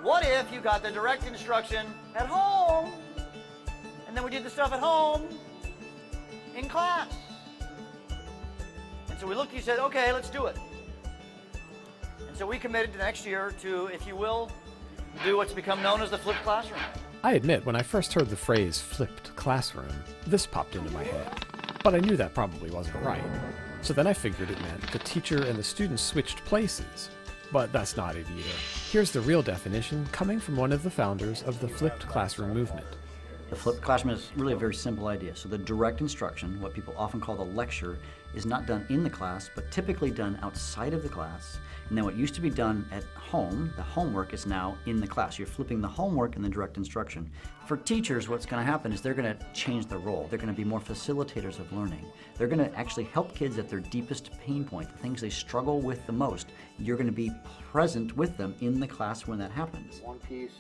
What if you got the direct instruction at home, and then we did the stuff at home in class? And so we looked and said, okay, let's do it. And so we committed to next year to, if you will, do what's become known as the flipped classroom. I admit, when I first heard the phrase flipped classroom, this popped into my head. But I knew that probably wasn't right. So then I figured it meant the teacher and the students switched places. But that's not it either. Here's the real definition coming from one of the founders of the flipped classroom movement. The flipped classroom is really a very simple idea. So the direct instruction, what people often call the lecture, is not done in the class, but typically done outside of the class. And then what used to be done at home, the homework, is now in the class. You're flipping the homework and the direct instruction. For teachers, what's going to happen is they're going to change their role. They're going to be more facilitators of learning. They're going to actually help kids at their deepest pain point, the things they struggle with the most. You're going to be present with them in the class when that happens.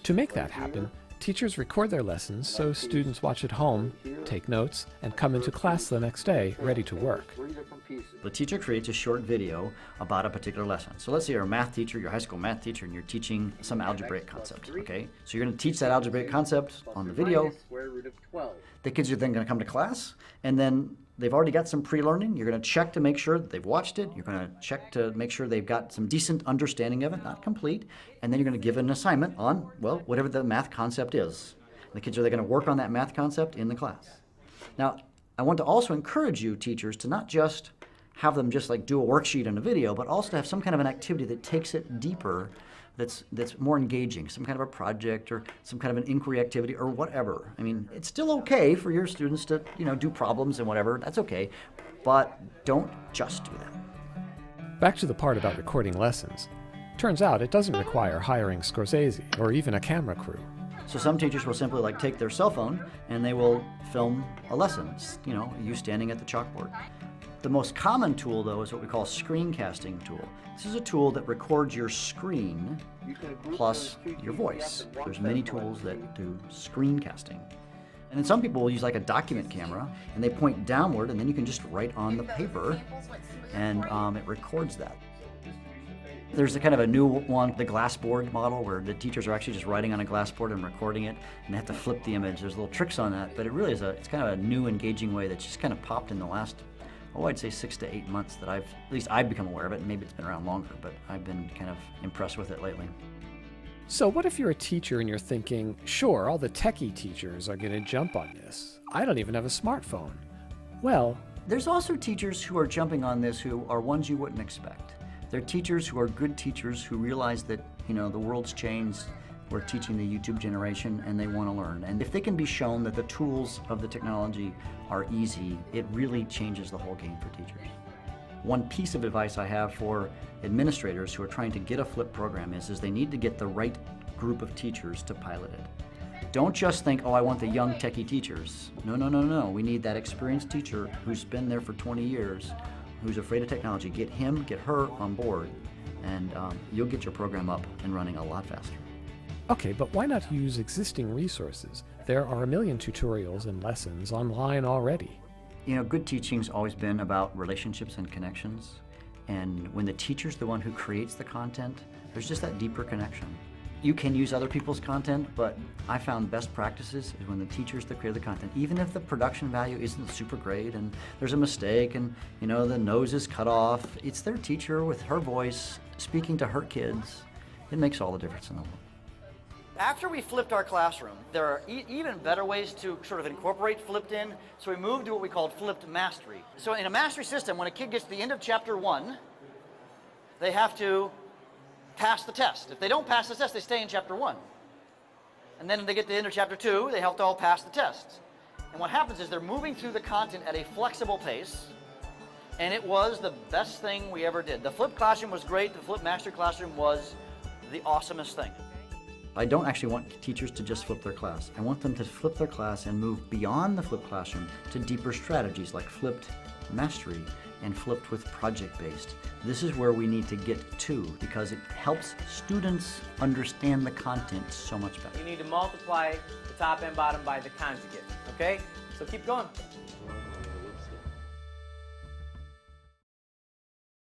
To make that happen, teachers record their lessons so students watch at home, take notes, and come into class the next day ready to work. The teacher creates a short video about a particular lesson. So let's say you're a math teacher, you're a high school math teacher, and you're teaching some algebraic concept, okay? So you're going to teach that algebraic concept on the video. The kids are then going to come to class, and then they've already got some pre-learning. You're going to check to make sure that they've watched it. You're going to check to make sure they've got some decent understanding of it, not complete. And then you're going to give an assignment on, well, whatever the math concept is. The kids are going to work on that math concept in the class. Now, I want to also encourage you, teachers, to not just have them just like do a worksheet and a video, but also to have some kind of an activity that takes it deeper, that's more engaging, some kind of a project or some kind of an inquiry activity or whatever. I mean, it's still okay for your students to, do problems and whatever, that's okay, but don't just do that. Back to the part about recording lessons. Turns out it doesn't require hiring Scorsese or even a camera crew. So some teachers will simply take their cell phone and they will film a lesson, you standing at the chalkboard. The most common tool, though, is what we call a screencasting tool. This is a tool that records your screen plus your voice. There's many tools that do screencasting. And then some people will use like a document camera, and they point downward, and then you can just write on the paper, and it records that. There's a kind of a new one, the glassboard model, where the teachers are actually just writing on a glassboard and recording it, and they have to flip the image. There's little tricks on that, but it really is it's kind of a new engaging way that's just kind of popped in the last, I'd say 6 to 8 months that at least I've become aware of it, and maybe it's been around longer, but I've been kind of impressed with it lately. So what if you're a teacher and you're thinking, sure, all the techie teachers are going to jump on this. I don't even have a smartphone. Well, there's also teachers who are jumping on this who are ones you wouldn't expect. They're teachers who are good teachers who realize that, the world's changed. We're teaching the YouTube generation and they want to learn. And if they can be shown that the tools of the technology are easy, it really changes the whole game for teachers. One piece of advice I have for administrators who are trying to get a flipped program is they need to get the right group of teachers to pilot it. Don't just think, I want the young techie teachers. No. We need that experienced teacher who's been there for 20 years, who's afraid of technology. Get him, get her on board, and you'll get your program up and running a lot faster. Okay, but why not use existing resources? There are a million tutorials and lessons online already. Good teaching's always been about relationships and connections. And when the teacher's the one who creates the content, there's just that deeper connection. You can use other people's content, but I found best practices is when the teacher's the creator of the content. Even if the production value isn't super great and there's a mistake and the nose is cut off, it's their teacher with her voice speaking to her kids. It makes all the difference in the world. After we flipped our classroom, there are even better ways to sort of incorporate flipped in. So we moved to what we called flipped mastery. So in a mastery system, when a kid gets to the end of chapter 1, they have to pass the test. If they don't pass the test, they stay in chapter 1. And then when they get to the end of chapter 2, they have to all pass the tests. And what happens is they're moving through the content at a flexible pace, and it was the best thing we ever did. The flipped classroom was great. The flipped mastery classroom was the awesomest thing. I don't actually want teachers to just flip their class. I want them to flip their class and move beyond the flipped classroom to deeper strategies like flipped mastery and flipped with project-based. This is where we need to get to because it helps students understand the content so much better. You need to multiply the top and bottom by the conjugate, okay? So keep going.